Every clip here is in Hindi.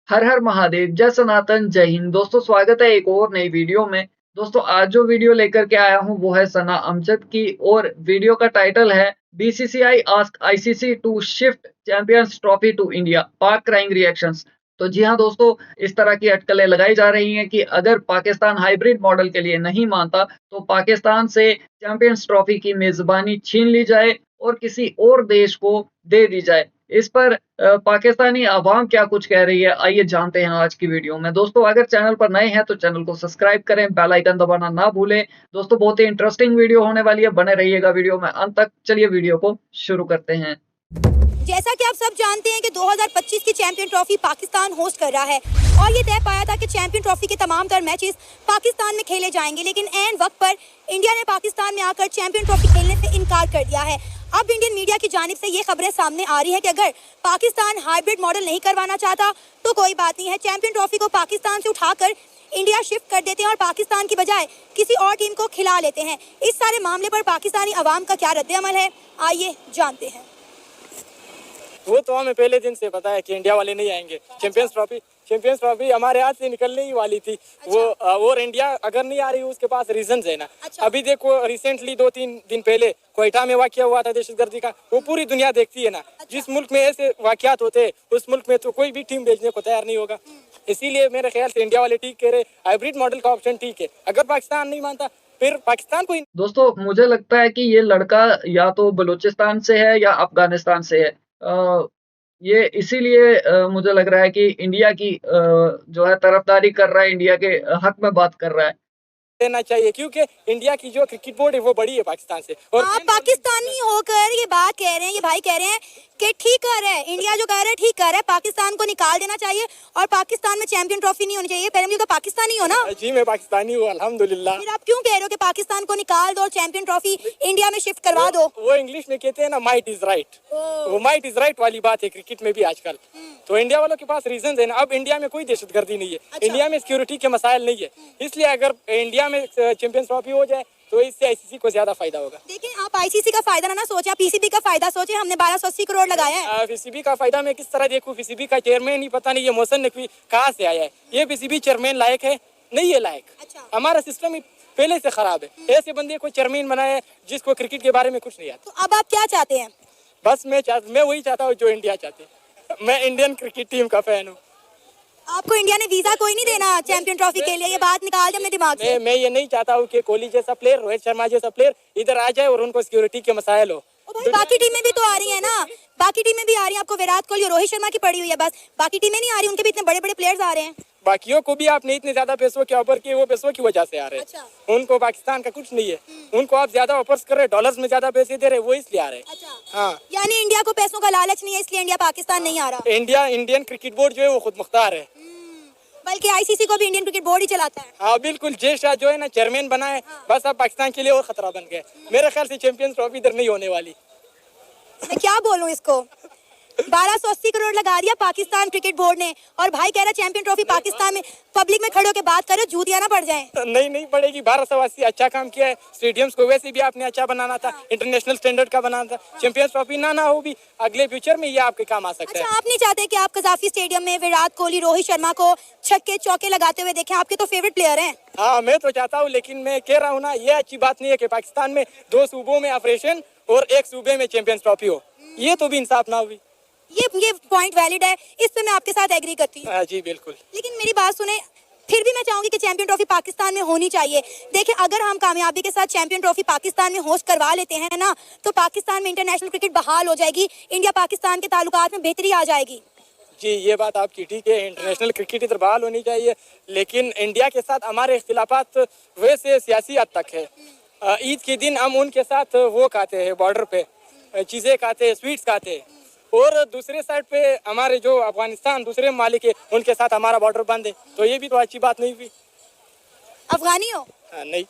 हर हर महादेव, जय सनातन, जय हिंद। दोस्तों स्वागत है एक और नई वीडियो में। दोस्तों आज जो वीडियो लेकर के आया हूँ वो है सना अमजद की और वीडियो का टाइटल है BCCI ask ICC to shift champions trophy to India, Pak crying reactions. तो जी हाँ दोस्तों, इस तरह की अटकलें लगाई जा रही हैं कि अगर पाकिस्तान हाइब्रिड मॉडल के लिए नहीं मानता तो पाकिस्तान से चैंपियंस ट्रॉफी की मेजबानी छीन ली जाए और किसी और देश को दे दी जाए। इस पर पाकिस्तानी अवाम क्या कुछ कह रही है, आइए जानते हैं आज की वीडियो में। दोस्तों अगर चैनल पर नए हैं तो चैनल को सब्सक्राइब करें, बेल आइकन दबाना ना भूलें। दोस्तों बहुत ही इंटरेस्टिंग वीडियो होने वाली है, बने रहिएगा वीडियो में अंत तक। चलिए वीडियो को शुरू करते हैं। जैसा कि आप सब जानते हैं कि 2025 की चैंपियन ट्रॉफी पाकिस्तान होस्ट कर रहा है और ये तय पाया था कि चैंपियन ट्रॉफी के तमाम तर मैचेस पाकिस्तान में खेले जाएंगे, लेकिन ऐन वक्त पर इंडिया ने पाकिस्तान में आकर चैंपियन ट्रॉफी खेलने से इनकार कर दिया है। अब इंडियन मीडिया की जानिब से ये खबरें सामने आ रही है कि अगर पाकिस्तान हाइब्रिड मॉडल नहीं करवाना चाहता तो कोई बात नहीं है, चैंपियन ट्रॉफी को पाकिस्तान से उठाकर इंडिया शिफ्ट कर देते हैं और पाकिस्तान की बजाय किसी और टीम को खिला लेते हैं। इस सारे मामले पर पाकिस्तानी अवाम का क्या रद्द-ए-अमल है, आइए जानते हैं। वो तो हमें पहले दिन से पता है कि इंडिया वाले नहीं आएंगे। चैंपियंस ट्रॉफी हमारे हाथ से निकलने ही वाली थी। वो और इंडिया अगर नहीं आ रही उसके पास रीजन है ना। अभी देखो रिसेंटली 2-3 दिन पहले क्वेटा में वाकया हुआ था दहशतगर्दी का, वो पूरी दुनिया देखती है ना। जिस मुल्क में ऐसे वाकयात होते हैं उस मुल्क में तो कोई भी टीम भेजने को तैयार नहीं होगा। इसीलिए मेरे ख्याल से इंडिया वाले ठीक कह रहे, हाइब्रिड मॉडल का ऑप्शन ठीक है। अगर पाकिस्तान नहीं मानता फिर पाकिस्तान को। दोस्तों मुझे लगता है कि ये लड़का या तो बलूचिस्तान से है या अफगानिस्तान से है। ये इसीलिए मुझे लग रहा है कि इंडिया की जो है तरफदारी कर रहा है, इंडिया के हक में बात कर रहा है। देना चाहिए क्योंकि इंडिया की जो क्रिकेट बोर्ड है वो बड़ी है पाकिस्तान से। और आप पाकिस्तानी होकर ये बात कह रहे हैं, ये भाई कह रहे हैं कि ठीक कर रहा है, इंडिया जो कह रहा है ठीक कर रहा है, पाकिस्तान को निकाल देना चाहिए और पाकिस्तान में चैंपियन ट्रॉफी नहीं होनी चाहिए। पहले मुझे तो पाकिस्तानी हो ना। जी मैं पाकिस्तानी हूँ अल्हम्दुलिल्लाह। फिर आप क्यों कह रहे हो कि पाकिस्तान को निकाल दो और चैंपियन ट्रॉफी इंडिया में शिफ्ट करवा दो? वो इंग्लिश में कहते हैं ना माइट इज राइट। वो माइट इज राइट वाली बात है क्रिकेट में भी आजकल। तो इंडिया वालों के पास रीजन है ना। अब इंडिया में कोई दहशतगर्दी नहीं है। इंडिया में सिक्योरिटी के मसाइल नहीं है, इसलिए अगर इंडिया में चैंपियंस ट्रॉफी हो जाए तो इससे आईसीसी को ज्यादा फायदा होगा। देखिए आप आईसीसी का फायदा ना सोचे, आप पीसीबी का फायदा सोचे। हमने 1280 करोड़ लगाया है। पीसीबी का फायदा मैं किस तरह देखूं? पीसीबी का चेयरमैन ही पता नहीं ये मोहसिन नकवी कहाँ से आया है। ये पीसीबी चेयरमैन लायक है? नहीं है लायक। हमारा सिस्टम ही पहले से खराब है। ऐसे बंदे को चेयरमैन बनाया जिसको क्रिकेट के बारे में कुछ नहीं आता। तो अब आप क्या चाहते हैं? बस मैं वही चाहता हूँ जो इंडिया चाहते हैं। मैं इंडियन क्रिकेट टीम का फैन हूँ। आपको इंडिया ने वीजा कोई नहीं देना चैंपियन ट्रॉफी के लिए? ये बात निकाल दे अपने दिमाग से। मैं ये नहीं चाहता हूँ कि कोहली जैसा प्लेयर, रोहित शर्मा जैसा प्लेयर इधर आ जाए और उनको सिक्योरिटी के मसाइल हो। भाई बाकी टीमें भी तो आ रही है ना, बाकी टीमें भी आ रही हैं। आपको विराट कोहली और रोहित शर्मा की पड़ी हुई है, बस बाकी टीमें नहीं आ रही, उनके भी इतने बड़े बड़े प्लेयर्स आ रहे हैं। बाकियों को भी आपने इतने ज्यादा पैसों के ऑफर किए, वो पैसों की वजह से आ रहे हैं। उनको पाकिस्तान का कुछ नहीं है। उनको आप ज्यादा ऑफर्स कर रहे, डॉलर्स में ज्यादा पैसे दे रहे, वो इसलिए आ रहे हैं। हाँ, यानी इंडिया को पैसों का लालच नहीं है, इसलिए इंडिया पाकिस्तान नहीं आ रहा। इंडियन क्रिकेट बोर्ड जो है वो खुद मुख्तार है, बल्कि आईसीसी को भी इंडियन क्रिकेट बोर्ड ही चलाता है। हाँ बिल्कुल। जय शाह जो है ना चेयरमैन बना है, बस अब पाकिस्तान के लिए और खतरा बन गया। मेरे ख्याल से चैंपियंस ट्रॉफी इधर नहीं होने वाली। मैं क्या बोलूं इसको? 1280 करोड़ लगा दिया पाकिस्तान क्रिकेट बोर्ड ने और भाई कह रहा चैंपियन ट्रॉफी पाकिस्तान में। पब्लिक में खड़े होकर बात करो, जूतियां ना पड़ जाएं। नहीं पड़ेगी। 1280 अच्छा काम किया है। स्टेडियम्स को वैसे भी आपने अच्छा बनाना था, इंटरनेशनल स्टैंडर्ड का बनाना था। चैंपियंस ट्रॉफी ना हो भी अगले फ्यूचर में ये आपके काम आ सकता है। अच्छा, आप नहीं चाहते कि आप कजाफी स्टेडियम में विराट कोहली, रोहित शर्मा को छक्के चौके लगाते हुए देखें? आपके तो फेवरेट प्लेयर हैं। हाँ मैं तो चाहता हूँ, लेकिन मैं कह रहा हूँ ना, ये अच्छी बात नहीं है कि पाकिस्तान में 2 सूबों में ऑपरेशन और एक सूबे में चैंपियंस ट्रॉफी हो। ये तो भी इंसाफ ना हुई। ये पॉइंट वैलिड है, इस पे मैं आपके साथ एग्री करती हूँ। जी बिल्कुल। लेकिन मेरी बात सुने, फिर भी मैं चाहूंगी कि चैंपियन ट्रॉफी पाकिस्तान में होनी चाहिए। देखिए अगर हम कामयाबी के साथ चैंपियन ट्रॉफी पाकिस्तान में होस्ट करवा लेते हैं ना, तो पाकिस्तान में इंटरनेशनल क्रिकेट बहाल हो जाएगी, इंडिया पाकिस्तान के ताल्लुकात में बेहतरी आ जाएगी। जी ये बात आपकी ठीक है, इंटरनेशनल क्रिकेट इधर बहाल होनी चाहिए, लेकिन इंडिया के साथ हमारे इख्तिलाफात वैसे सियासी हद तक है। ईद के दिन हम उनके साथ वो खाते हैं, बॉर्डर पे चीज़ें खाते हैं, स्वीट्स खाते हैं, और दूसरे साइड पे हमारे जो अफगानिस्तान दूसरे मालिक है उनके साथ हमारा बॉर्डर बंद है। तो ये भी तो अच्छी बात नहीं हुई। अफगानी हो? नहीं।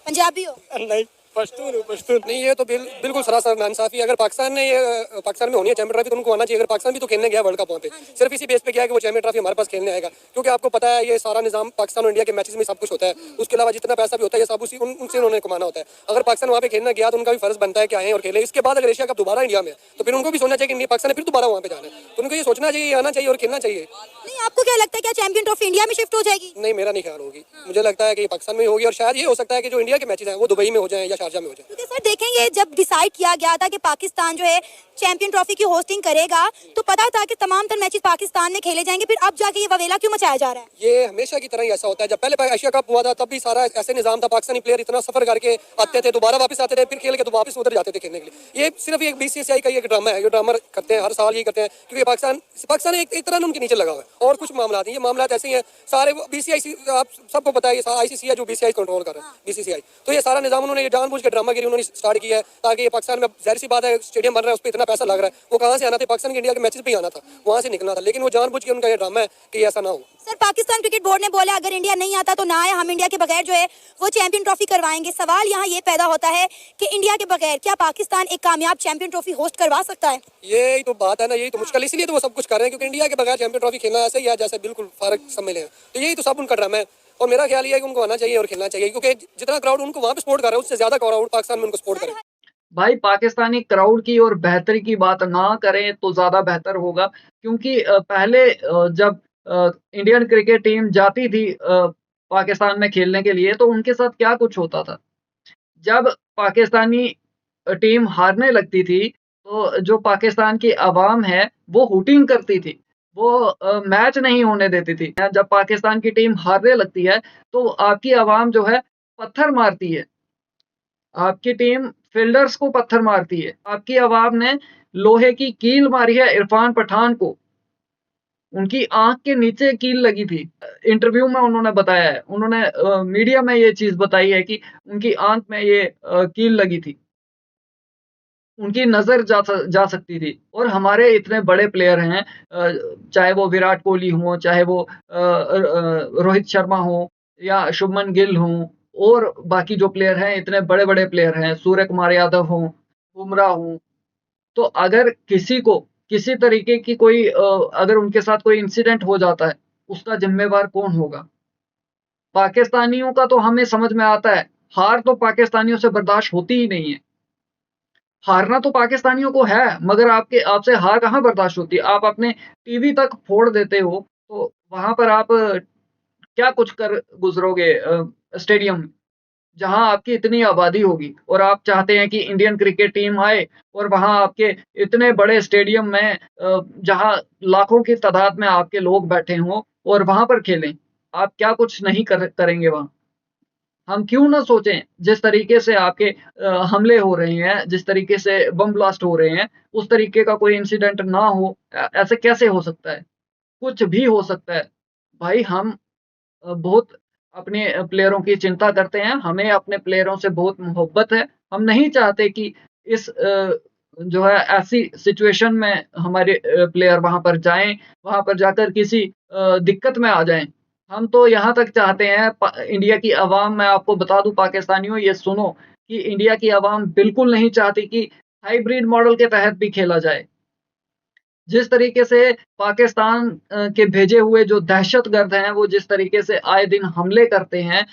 पंजाबी हो? नहीं। पश्तून नहीं, ये तो बिल्कुल सरासर नाइंसाफी है। अगर पाकिस्तान ने ये पाकिस्तान में होनी है चैंपियन ट्रॉफी तो उनको आना चाहिए। अगर पाकिस्तान भी तो खेलने गया वर्ल्ड कप वहाँ पे, सिर्फ इसी बेस पे गया कि वो चैंपियन ट्रॉफी हमारे पास खेलने आएगा, क्योंकि आपको पता है ये सारा निजाम पाकिस्तान और इंडिया के मैचेस में सब कुछ होता है। उसके अलावा जितना पैसा भी होता है ये सब उनसे उन्होंने कमाना होता है। अगर पाकिस्तान वहाँ पे खेलने गया तो उनका भी फर्ज बनता है कि आए और खेले। इसके बाद अगर एशिया कप दोबारा इंडिया में, तो फिर उनको भी सोचना चाहिए कि पाकिस्तान ने फिर दोबारा वहाँ पे जाना है, तो उनको ये सोचना चाहिए, आना चाहिए और खेलना चाहिए। नहीं, आपको क्या लगता है क्या चैंपियन ट्रॉफी इंडिया में शिफ्ट हो जाएगी? नहीं, मेरा नहीं ख्याल होगी। मुझे लगता है कि पाकिस्तान में होगी और शायद ये हो सकता है कि जो इंडिया के मैचेस हैं वो दुबई में हो जाएं या शारजा में हो जाएं। क्योंकि सर देखेंगे जब डिसाइड किया गया था कि पाकिस्तान जो है चैंपियन ट्रॉफी की होस्टिंग करेगा तो पता था कि तमाम तर मैचेस पाकिस्तान में खेले जाएंगे, फिर अब जाके ये ववेला क्यों मचाया जा रहा है? ये हमेशा की तरह ही ऐसा होता है। जब पहले एशिया कप हुआ था तब भी सारा ऐसे निजाम था, पाकिस्तानी प्लेयर इतना सफर करके आते थे, दोबारा वापस आते थे, फिर खेल के तो वापस उधर जाते थे खेलने के लिए। ये सिर्फ एक बीसीसीआई का एक ड्रामा है, ये ड्रामा करते हैं हर साल ये करते हैं, क्योंकि पाकिस्तान एक तरह उनके नीचे लगा हुआ है। और कुछ मामला नहीं, ये मामला ऐसे ही है सारे। बीसीसीआई आप सबको पता है, आईसीसी है जो बीसीसीआई कंट्रोल कर रहा है, बीसीसीआई। तो ये सारा निजाम उन्होंने जानबूझ के ड्रामागिरी उन्होंने स्टार्ट किया है ताकि ये पाकिस्तान में, जाहिर सी बात है स्टेडियम बन रहा है, उस पर इतना पैसा लग रहा है, वो कहाँ से आना था? पाकिस्तान के इंडिया के मैचेस पे आना था, वहाँ से निकलना था, लेकिन वो जानबूझ के उनका ये ड्रामा है कि ऐसा ना हो। सर पाकिस्तान क्रिकेट बोर्ड ने बोला अगर इंडिया नहीं आता तो ना आए, हम इंडिया के बगैर जो है वो चैंपियन ट्रॉफी करवाएंगे। सवाल यहाँ ये पैदा होता है कि इंडिया के बगैर क्या पाकिस्तान एक कामयाब चैंपियन ट्रॉफी होस्ट करवा सकता है? यही तो बात है ना, यही तो मुश्किल, इसलिए तो वो सब कुछ कर रहे हैं, क्योंकि इंडिया के बगैर चैंपियन ट्रॉफी खेलना ऐसे ही है जैसे बिल्कुल फारक समझ लें। तो यही तो सब उनका ड्रामा है और मेरा ख्याल ये है कि उनको आना चाहिए और खेलना चाहिए, क्योंकि जितना क्राउड उनको वहाँ पे सपोर्ट कर रहा है उससे ज्यादा क्राउड पाकिस्तान में उनको सपोर्ट करे। भाई पाकिस्तानी क्राउड की और बेहतरी की बात ना करें तो ज़्यादा बेहतर होगा, क्योंकि पहले जब इंडियन क्रिकेट टीम जाती थी पाकिस्तान में खेलने के लिए तो उनके साथ क्या कुछ होता था। जब पाकिस्तानी टीम हारने लगती थी तो जो पाकिस्तान की आवाम है वो हूटिंग करती थी, वो मैच नहीं होने देती थी। जब पाकिस्तान की टीम हारने लगती है तो आपकी आवाम जो है पत्थर मारती है, आपकी टीम फील्डर्स को पत्थर मारती है। आपकी आवाम ने लोहे की कील मारी है इरफान पठान को, उनकी आंख के नीचे कील लगी थी। इंटरव्यू में उन्होंने बताया है, उन्होंने मीडिया में ये चीज बताई है कि उनकी आंख में ये कील लगी थी, उनकी नजर जा सकती थी। और हमारे इतने बड़े प्लेयर हैं, चाहे वो विराट कोहली हो, चाहे वो रोहित शर्मा हो या शुभमन गिल हो, और बाकी जो प्लेयर हैं इतने बड़े बड़े प्लेयर हैं, सूर्य कुमार यादव हो, बुमराह हो, तो अगर किसी को किसी तरीके की कोई अगर उनके साथ कोई इंसिडेंट हो जाता है उसका जिम्मेवार कौन होगा? पाकिस्तानियों का तो हमें समझ में आता है, हार तो पाकिस्तानियों से बर्दाश्त होती ही नहीं है। हारना तो पाकिस्तानियों को है, मगर आपसे हार कहाँ बर्दाश्त होती है? आप अपने टीवी तक फोड़ देते हो तो वहां पर आप क्या कुछ कर गुजरोगे स्टेडियम में, जहां आपकी इतनी आबादी होगी और आप चाहते हैं कि इंडियन क्रिकेट टीम आए और वहां आपके इतने बड़े स्टेडियम में जहां लाखों की तादाद में आपके लोग बैठे हों और वहां पर खेलें, आप क्या कुछ नहीं करेंगे वहां? हम क्यों ना सोचें, जिस तरीके से आपके हमले हो रहे हैं, जिस तरीके से बम ब्लास्ट हो रहे हैं, उस तरीके का कोई इंसिडेंट ना हो। ऐसे कैसे हो सकता है? कुछ भी हो सकता है। भाई हम बहुत अपने प्लेयरों की चिंता करते हैं, हमें अपने प्लेयरों से बहुत मोहब्बत है। हम नहीं चाहते कि इस जो है ऐसी सिचुएशन में हमारे प्लेयर वहाँ पर जाएँ, वहाँ पर जाकर किसी दिक्कत में आ जाएँ। हम तो यहाँ तक चाहते हैं, इंडिया की आवाम, मैं आपको बता दूँ पाकिस्तानियों ये सुनो, कि इंडिया की आवाम बिल्कुल नहीं चाहती कि हाइब्रिड मॉडल के तहत भी खेला जाए। जिस तरीके से पाकिस्तान के भेजे हुए जो दहशतगर्द हैं, वो जिस तरीके से आए दिन हमले करते हैं,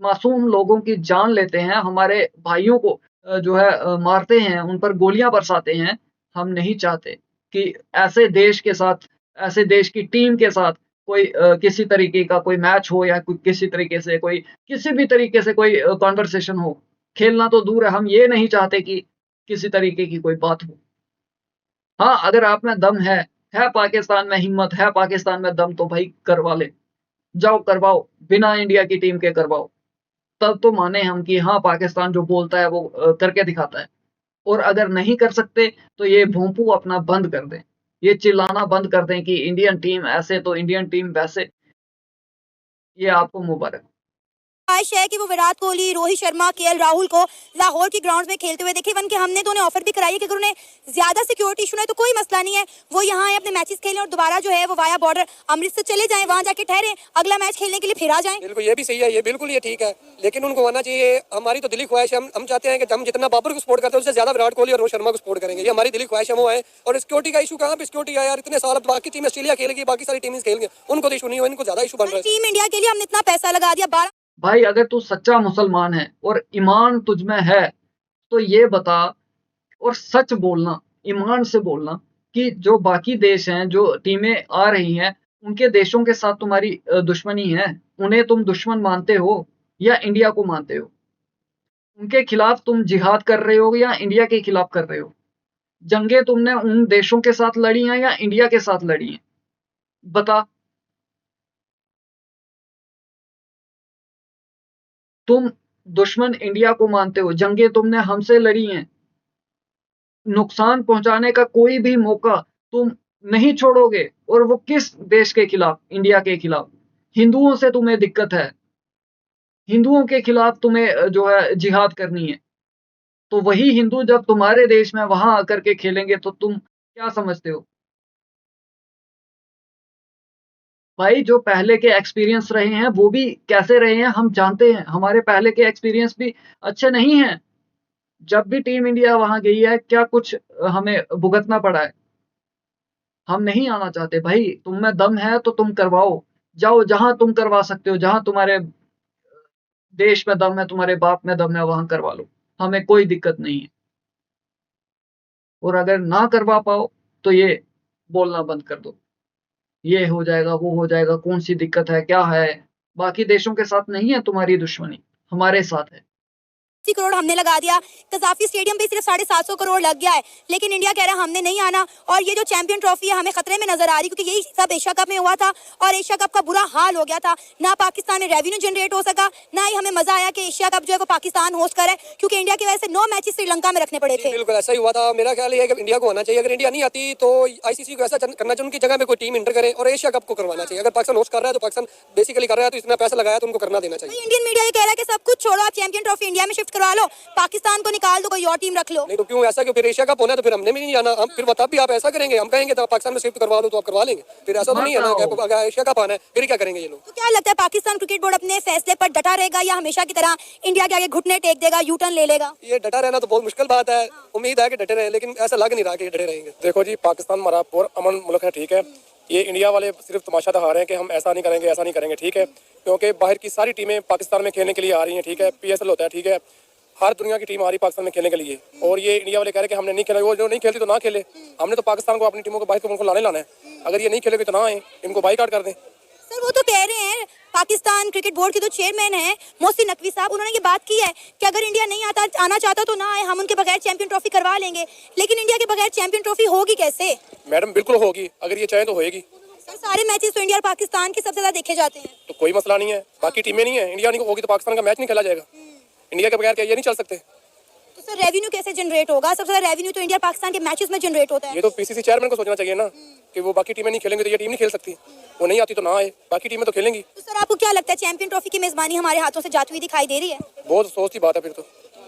मासूम लोगों की जान लेते हैं, हमारे भाइयों को जो है मारते हैं, उन पर गोलियाँ बरसाते हैं। हम नहीं चाहते कि ऐसे देश के साथ, ऐसे देश की टीम के साथ कोई किसी तरीके का कोई मैच हो या कोई किसी तरीके से कोई किसी भी तरीके से कोई कन्वर्सेशन हो। खेलना तो दूर है, हम ये नहीं चाहते कि किसी तरीके की कोई बात हो। हाँ, अगर आप में दम है पाकिस्तान में हिम्मत, है पाकिस्तान में दम, तो भाई करवा ले। जाओ करवाओ, बिना इंडिया की टीम के करवाओ। तब तो माने हम कि हाँ, पाकिस्तान जो बोलता है वो करके दिखाता है। और अगर नहीं कर सकते तो ये भोंपू अपना बंद कर दें। ये चिल्लाना बंद कर दें कि इंडियन टीम ऐसे तो इंडियन टीम वैसे। ये आपको मुबारक। ख्वाहिश है कि वो विराट कोहली, रोहित शर्मा, केएल राहुल को लाहौर की ग्राउंड में खेलते हुए देखे। वन के हमने तो उन्हें ऑफर भी कराई है कि अगर उन्हें ज्यादा सिक्योरिटी इशू है तो कोई मसला नहीं है, वो यहाँ आए, अपने मैचेस खेलें और दोबारा जो है वो वाया बॉर्डर अमृतसर चले जाएं, वहां जाके ठहरे, अगला मैच खेलने के लिए फिर आ जाएं। बिल्कुल ये भी सही है, ये बिल्कुल ये ठीक है, लेकिन उनको आना चाहिए। हमारी तो दिली ख्वाहिश है, हम चाहते हैं कि हम जितना बाबर को सपोर्ट करते हैं उससे ज्यादा विराट कोहली और रोहित शर्मा को सपोर्ट करेंगे। ये हमारी दिली ख्वाहिश है, वो है। और सिक्योरिटी का इशू कहाँ पे सिक्योरिटी है यार, इतने साल बाकी टीम ऑस्ट्रेलिया खेलेगी, बाकी सारी टीमें खेलेंगे, उनको तो इशू नहीं हो, इनको ज्यादा इशू बन रहा है। टीम इंडिया के लिए हमने इतना पैसा लगा दिया। भाई अगर तू सच्चा मुसलमान है और ईमान तुझ में है तो ये बता और सच बोलना, ईमान से बोलना कि जो बाकी देश हैं, जो टीमें आ रही हैं, उनके देशों के साथ तुम्हारी दुश्मनी है, उन्हें तुम दुश्मन मानते हो या इंडिया को मानते हो? उनके खिलाफ तुम जिहाद कर रहे हो या इंडिया के खिलाफ कर रहे हो? जंगें तुमने उन देशों के साथ लड़ी हैं या इंडिया के साथ लड़ी हैं? बता। तुम दुश्मन इंडिया को मानते हो, जंगें तुमने हमसे लड़ी हैं, नुकसान पहुंचाने का कोई भी मौका तुम नहीं छोड़ोगे। और वो किस देश के खिलाफ? इंडिया के खिलाफ। हिंदुओं से तुम्हें दिक्कत है, हिंदुओं के खिलाफ तुम्हें जो है जिहाद करनी है। तो वही हिंदू जब तुम्हारे देश में वहां आकर के खेलेंगे तो तुम क्या समझते हो? भाई जो पहले के एक्सपीरियंस रहे हैं वो भी कैसे रहे हैं हम जानते हैं, हमारे पहले के एक्सपीरियंस भी अच्छे नहीं हैं। जब भी टीम इंडिया वहां गई है क्या कुछ हमें भुगतना पड़ा है? हम नहीं आना चाहते भाई, तुम में दम है तो तुम करवाओ, जाओ जहां तुम करवा सकते हो, जहां तुम्हारे देश में दम है, तुम्हारे बाप में दम है, वहां करवा लो, हमें कोई दिक्कत नहीं है। और अगर ना करवा पाओ तो ये बोलना बंद कर दो, ये हो जाएगा, वो हो जाएगा, कौन सी दिक्कत है, क्या है? बाकी देशों के साथ नहीं है तुम्हारी दुश्मनी, हमारे साथ है। 80 करोड़ हमने लगा दिया, कजाफी स्टेडियम पे सिर्फ 750 करोड़ लग गया है, लेकिन इंडिया कह रहा है हमने नहीं आना। और ये जो चैंपियन ट्रॉफी है हमें खतरे में नजर आ रही, क्योंकि यही सब एशिया कप में हुआ था और एशिया कप का बुरा हाल हो गया था। ना पाकिस्तान में रेवेन्यू जनरेट हो सका, ना ही हमें मजा आया कि एशिया कप जो है वो पाकिस्तान होस्ट करे, क्योंकि इंडिया की वजह से 9 मैचेस श्रीलंका में रखने पड़े थे। बिल्कुल ऐसा ही हुआ था। मेरा ख्याल ये है कि इंडिया को आना चाहिए। अगर इंडिया नहीं आती तो आईसीसी को ऐसा करना चाहिए, उनकी जगह में कोई टीम इंटर करे और एशिया कप को करवाना चाहिए। अगर पाकिस्तान होस्ट कर रहा है तो पाकिस्तान बेसिकली कर रहा है, तो इतना पैसा लगाया तो उनको करना देना चाहिए। इंडियन मीडिया ये कह रहा है कि सब कुछ छोड़ो, आप चैंपियन ट्रॉफी इंडिया में शिफ्ट करवा लो, पाकिस्तान को निकाल दो, कोई और टीम रख लो। नहीं तो क्यों ऐसा, क्यों? फिर एशिया कप होना है तो फिर हमने भी नहीं जाना। हम फिर बता भी आप ऐसा करेंगे, हम कहेंगे तो पाकिस्तान में शिफ्ट करवा दो तो आप करवा लेंगे। फिर ऐसा तो नहीं है ना, अगर एशिया कप आना है फिर क्या करेंगे ये लोग? तो क्या लगता है पाकिस्तान क्रिकेट बोर्ड अपने फैसले पर डटा रहेगा या हमेशा की तरह इंडिया के आगे घुटने टेक देगा, यू टर्न ले लेगा? ये डटा रहना तो बहुत मुश्किल बात है। उम्मीद है कि डटे रहे, लेकिन ऐसा लग नहीं रहा कि डटे रहेंगे। देखो जी, पाकिस्तान हमारा अमन मुल्क है, ठीक है। ये इंडिया वाले सिर्फ तमाशा दिखा रहे हैं कि हम ऐसा नहीं करेंगे, ऐसा नहीं करेंगे, ठीक है। क्योंकि बाहर की सारी टीमें पाकिस्तान में खेलने के लिए आ रही हैं, ठीक है। PSL होता है, ठीक है। हर दुनिया की टीम आ रही पाकिस्तान में खेलने के लिए, और ये इंडिया वाले कह रहे हैं कि हमने नहीं खेला। वो जो नहीं खेलती तो ना खेले, हमने तो पाकिस्तान को अपनी टीमों को बाहर को लाना है। अगर ये नहीं खेलेगी तो ना आए, इनको बाइकआउट कर दें। सर वो तो कह रहे हैं, पाकिस्तान क्रिकेट बोर्ड के जो चेयरमैन हैं मोहसिन नकवी साहब, उन्होंने ये बात की है कि अगर इंडिया नहीं आना चाहता तो ना आए, हम उनके बगैर चैंपियन ट्रॉफी करवा लेंगे। लेकिन इंडिया के बगैर चैंपियन ट्रॉफी होगी कैसे? मैडम बिल्कुल होगी, अगर ये चाहे तो होएगी। सर सारे मैचेस तो इंडिया और पाकिस्तान के सबसे ज्यादा देखे जाते हैं, तो कोई मसला नहीं है। बाकी टीमें नहीं है, इंडिया नहीं होगी तो पाकिस्तान का मैच नहीं खेला जाएगा। इंडिया के बगैर क्या ये नहीं चल सकते? तो सर रेवेन्यू कैसे जनरेट होगा? सबसे ज्यादा रेवेन्यू तो इंडिया पाकिस्तान के मैचेस में जनरेट होता है। ये तो PCC चेयरमैन को सोचना चाहिए ना कि वो बाकी टीमें नहीं खेलेंगे तो ये टीम नहीं खेल सकती। वो नहीं आती तो ना आए, बाकी टीमें तो खेलेंगी। तो सर आपको क्या लगता है चैंपियन ट्रॉफी की मेजबानी हमारे हाथों से जाती हुई दिखाई दे रही है? बहुत अफसोस की बात है फिर तो,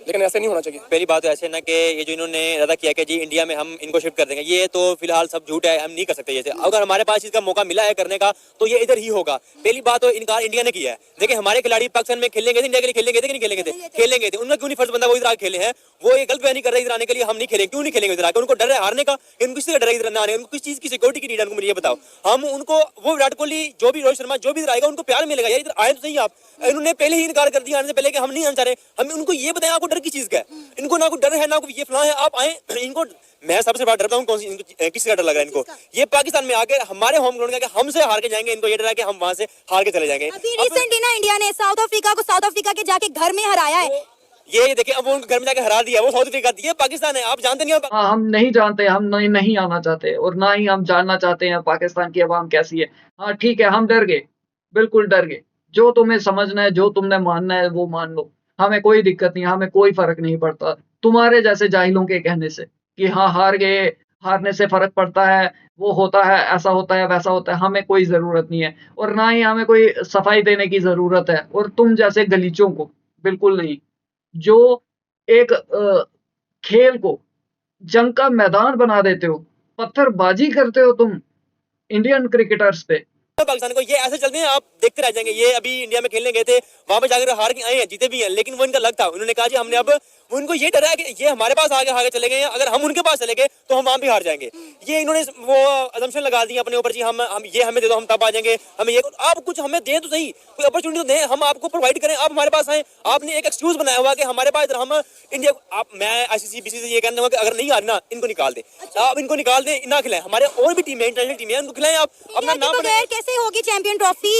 लेकिन ऐसे नहीं होना चाहिए। पहली बात तो ऐसे ना कि ये जो इन्होंने इरादा किया कि जी इंडिया में हम इनको शिफ्ट कर देंगे, ये तो फिलहाल सब झूठ है, हम नहीं कर सकते। जैसे अगर हमारे पास इसका मौका मिला है करने का तो ये इधर ही होगा। पहली बात तो इनकार इंडिया ने किया है। देखिए हमारे खिलाड़ी पाकिस्तान में खेलेंगे थे, इंडिया के लिए खेलेंगे थे कि नहीं खेलेंगे थे? खेलेंगे थे। उनका क्यों नहीं फर्ज बनता वो इधर आके खेले हैं? वो ये गलत बयानी कर रहे हैं इधर आने के लिए, हम नहीं खेलेंगे। क्यों नहीं खेलेंगे इधर आके? उनको डर है हारने का, इनको किसी का डर है इधर आने? उनको किस चीज की सिक्योरिटी की नीड है? उनको मुझे ये बताओ। हम उनको वो विराट कोहली जो भी रोहित शर्मा जो भी इधर आएगा उनको प्यार मिलेगा यार, इधर आए तो सही आप। इन्होंने पहले ही इनकार कर दिया आने से पहले कि हम नहीं आना चाह रहे। हम उनको ये बताएं आपको डर की चीज का है? इनको ना कोई डर है ना कोई ये फलां है, आप आए। इनको मैं सबसे बड़ा डरता हूँ कौन सी किसी का डर लग रहा है इनको? ये पाकिस्तान में आके हमारे होम ग्राउंड के हमसे हार के जाएंगे, इनको ये डर है कि हम वहां से हार के चले जाएंगे। अभी रिसेंटली ना इंडिया ने साउथ अफ्रीका को साउथ अफ्रीका के जाके घर में हराया है। ये देखिए अब वो घर में जाके हरा दिया, वो साउथ अफ्रीका दिया, पाकिस्तान है, आप जानते नहीं हो। हाँ, हम नहीं जानते, हम नहीं आना चाहते और ना ही हम जानना चाहते हैं पाकिस्तान की आवाम कैसी है। हाँ ठीक है, हम डर गए, बिल्कुल डर गए। जो तुम्हें समझना है, जो तुमने मानना है वो मान लो, हमें कोई दिक्कत नहीं, हमें कोई फर्क नहीं पड़ता तुम्हारे जैसे जाहिलों के कहने से कि हाँ हार गए, हारने से फर्क पड़ता है, वो होता है, ऐसा होता है, वैसा होता है, हमें कोई ज़रूरत नहीं है और ना ही हमें कोई सफाई देने की ज़रूरत है और तुम जैसे गलीचों को बिल्कुल नहीं। जो एक खेल को जंग का मैदान बना देते हो, पत्थरबाजी करते हो तुम इंडियन क्रिकेटर्स पे। पाकिस्तान को ये ऐसे चलते हैं, आप देखते रह जाएंगे। ये अभी इंडिया में खेलने गए थे, वहां पे जाकर हार के आए हैं, जीते भी हैं, लेकिन वो इनका लग था। उन्होंने कहा जी हमने अब, उनको ये डर है कि ये हमारे पास आगे चले गए हैं, अगर हम उनके पास चले गए तो हम वहां भी हार जाएंगे। ये इन्होंने वो असम्पशन लगा दी अपने ऊपर जी, हम ये हमें दे दो, हम तब आ जाएंगे, हमें ये आप कुछ हमें दें तो सही, कोई अपॉर्चुनिटी तो दें, हम आपको प्रोवाइड करें, आप हमारे पास आए। आपने एक एक्सक्यूज बनाया हुआ कि हमारे पास हम इंडिया, आप मैं आईसीसी बीसीसी से ये कहना कि अगर नहीं हारना इनको निकाल दें, आप इनको निकाल दें, ना खिलाएं। हमारे और भी टीम है, इंटरनेशनल टीम है, उनको खिलाएं, आप अपना नाम बगैर कैसे होगी चैंपियन ट्रॉफी?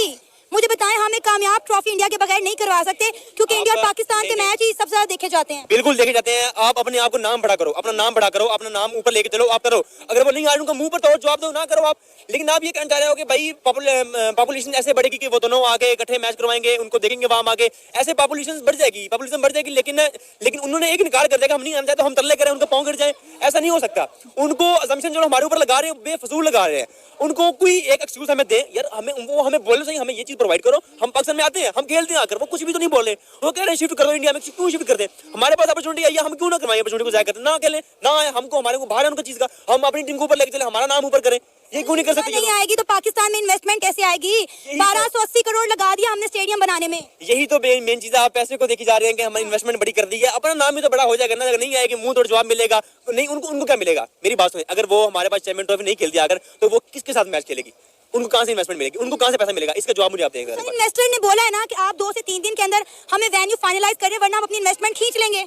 मुझे बताएं, हम एक कामयाब ट्रॉफी इंडिया के बगैर नहीं करवा सकते क्योंकि इंडिया और पाकिस्तान के मैच ही सबसे ज्यादा देखे जाते हैं। बिल्कुल देखे जाते हैं। आप अपने आप को नाम बड़ा करो, अपना नाम बड़ा करो, अपना नाम ऊपर लेके चलो, आप करो। अगर वो नहीं आ रहे उनका मुंह पर तोड़ जवाब दो, ना करो आप। लेकिन आप ये कहना चाह रहे हो कि भाई पॉपुलेशन ऐसे बढ़ेगी कि वो दोनों आगे इकट्ठे मैच करवाएंगे, उनको देखेंगे वहां आगे, ऐसे पॉपुलेशन बढ़ जाएगी। लेकिन उन्होंने एक इनकार कर दिया कि हम नहीं आना चाहते, हम तरले करें, उनका पांव गिर जाए, ऐसा नहीं हो सकता। उनको असम्पशन जो हमारे ऊपर लगा रहे हैं बेफजूल लगा रहे हैं। उनको कोई एक एक्सक्यूज हमें दे यार, हमें बोलो सही, हमें ये चीज प्रोवाइड करो, हम पाकिस्तान में आते हैं, हम खेलते हैं आकर। वो कुछ भी तो नहीं बोल रहे, वो कह रहे हैं शिफ्ट करो इंडिया में, क्यों शिफ्ट करते हैं? हमारे पास अपॉर्चुनिटी आई है, हम क्यों ना करवाएं अपॉर्चुनिटी को, जाया करते ना खेलें, ना आए हमको, हमारे को बाहर है उनका चीज का, हम अपनी टीम को ऊपर लेके चले, हमारा नाम ऊपर करें, ये क्यों नहीं कर सकते? नहीं आएगी तो पाकिस्तान में इन्वेस्टमेंट कैसे आएगी? 1280 करोड़ लगा दिया हमने स्टेडियम बनाने में। यही तो मेन चीज है, आप पैसे को देखी जा रहे हैं कि हमारी इन्वेस्टमेंट बड़ी कर दी है, अपना नाम भी तो बड़ा हो जाएगा ना। अगर नहीं आएगी मुंह तोड़ जवाब मिलेगा नहीं, उनको क्या मिलेगा? मेरी बात सुनिए, अगर वो हमारे पास चैंपियन ट्रॉफी नहीं खेलती अगर, तो वो किसके साथ मैच खेलेगी? उनको कहां से इन्वेस्टमेंट मिलेगी? उनको कहां से पैसा मिलेगा? इसका जवाब मुझे आप देंगे। इन्वेस्टर ने बोला है ना कि आप 2 से 3 दिन के अंदर हमें वेन्यू फाइनलाइज करें, वरना हम अपनी इन्वेस्टमेंट खींच लेंगे।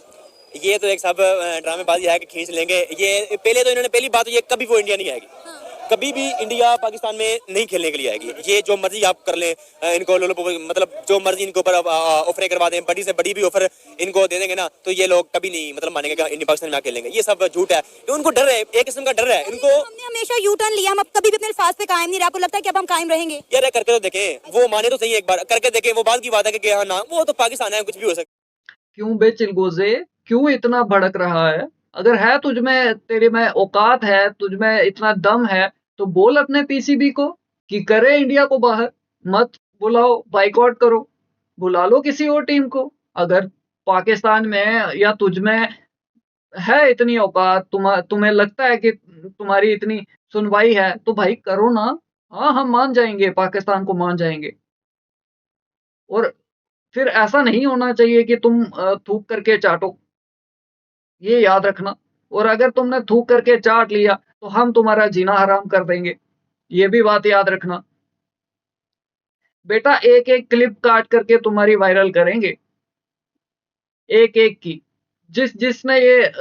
ये तो एक सब ड्रामेबाजी है कि खींच लेंगे। ये पहली बात तो ये कभी वो इंडिया नहीं आएगी, कभी भी इंडिया पाकिस्तान में नहीं खेलने के लिए आएगी। ये जो मर्जी आप कर लें, इनको मतलब जो मर्जी इनको ऊपर ऑफर करवा दें, बड़ी से बड़ी भी ऑफर इनको दे देंगे ना, तो ये लोग कभी नहीं मतलब मानेंगे कि इंडिया पाकिस्तान में खेलेंगे। ये सब झूठ है, उनको डर है, एक किस्म का डर है इनको। हमने हमेशा यू टर्न लिया, हम अब कभी भी अपने अल्फाज पे कायम नहीं रहे। आपको लगता है कि अब हम कायम रहेंगे? यार करके तो देखें, वो माने तो सही, एक बार करके देखें, वो बात की बात है कि हाँ ना, वो तो पाकिस्तान है, कुछ भी हो सकता। क्यों बे चिलगोज़े, क्यों इतना भड़क रहा है? अगर है तुझ में, तेरे में औकात है, तुझ में इतना दम है, तो बोल अपने पीसीबी को कि करे इंडिया को बाहर, मत बुलाओ, बाइकआउट करो, बुला लो किसी और टीम को। अगर पाकिस्तान में या तुझ में है इतनी औकात, तुम्हें लगता है कि तुम्हारी इतनी सुनवाई है, तो भाई करो ना। हाँ, हम मान जाएंगे, पाकिस्तान को मान जाएंगे। और फिर ऐसा नहीं होना चाहिए कि तुम थूक करके चाटो, ये याद रखना। और अगर तुमने थूक करके चाट लिया तो हम तुम्हारा जीना हराम कर देंगे, ये भी बात याद रखना। बेटा एक एक क्लिप काट करके तुम्हारी वायरल करेंगे, एक एक की। जिसने ये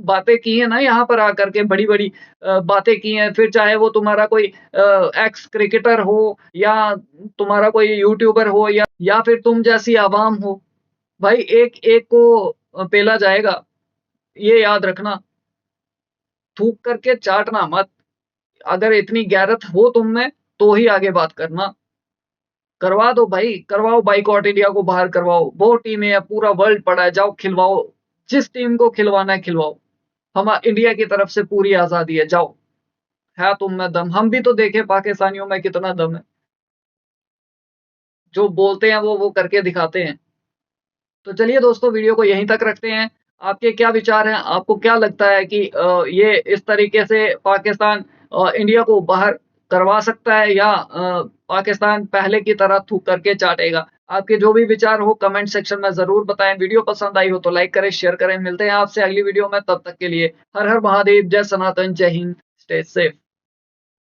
बातें की है ना, यहाँ पर आकर के बड़ी बड़ी बातें की हैं, फिर चाहे वो तुम्हारा कोई एक्स क्रिकेटर हो या तुम्हारा कोई यूट्यूबर हो या फिर तुम जैसी आवाम हो, भाई एक एक को पेला जाएगा, ये याद रखना। थूक करके चाटना मत। अगर इतनी गैरत हो तुम में तो ही आगे बात करना। करवा दो भाई, करवाओ बाइकआउट, इंडिया को बाहर करवाओ। बहुत टीमें हैं, पूरा वर्ल्ड पड़ा है, जाओ खिलवाओ, जिस टीम को खिलवाना है खिलवाओ। हम इंडिया की तरफ से पूरी आजादी है, जाओ। है तुम में दम, हम भी तो देखे पाकिस्तानियों में कितना दम है। जो बोलते हैं वो करके दिखाते हैं। तो चलिए दोस्तों, वीडियो को यहीं तक रखते हैं। आपके क्या विचार हैं? आपको क्या लगता है कि ये इस तरीके से पाकिस्तान इंडिया को बाहर करवा सकता है या पाकिस्तान पहले की तरह थूक करके चाटेगा? आपके जो भी विचार हो कमेंट सेक्शन में ज़रूर बताएं। वीडियो पसंद आई हो तो लाइक करें, शेयर करें। मिलते हैं आपसे अगली वीडियो में, तब तक के लिए हर हर महादेव, जय सनातन, जय हिंद, स्टे सेफ।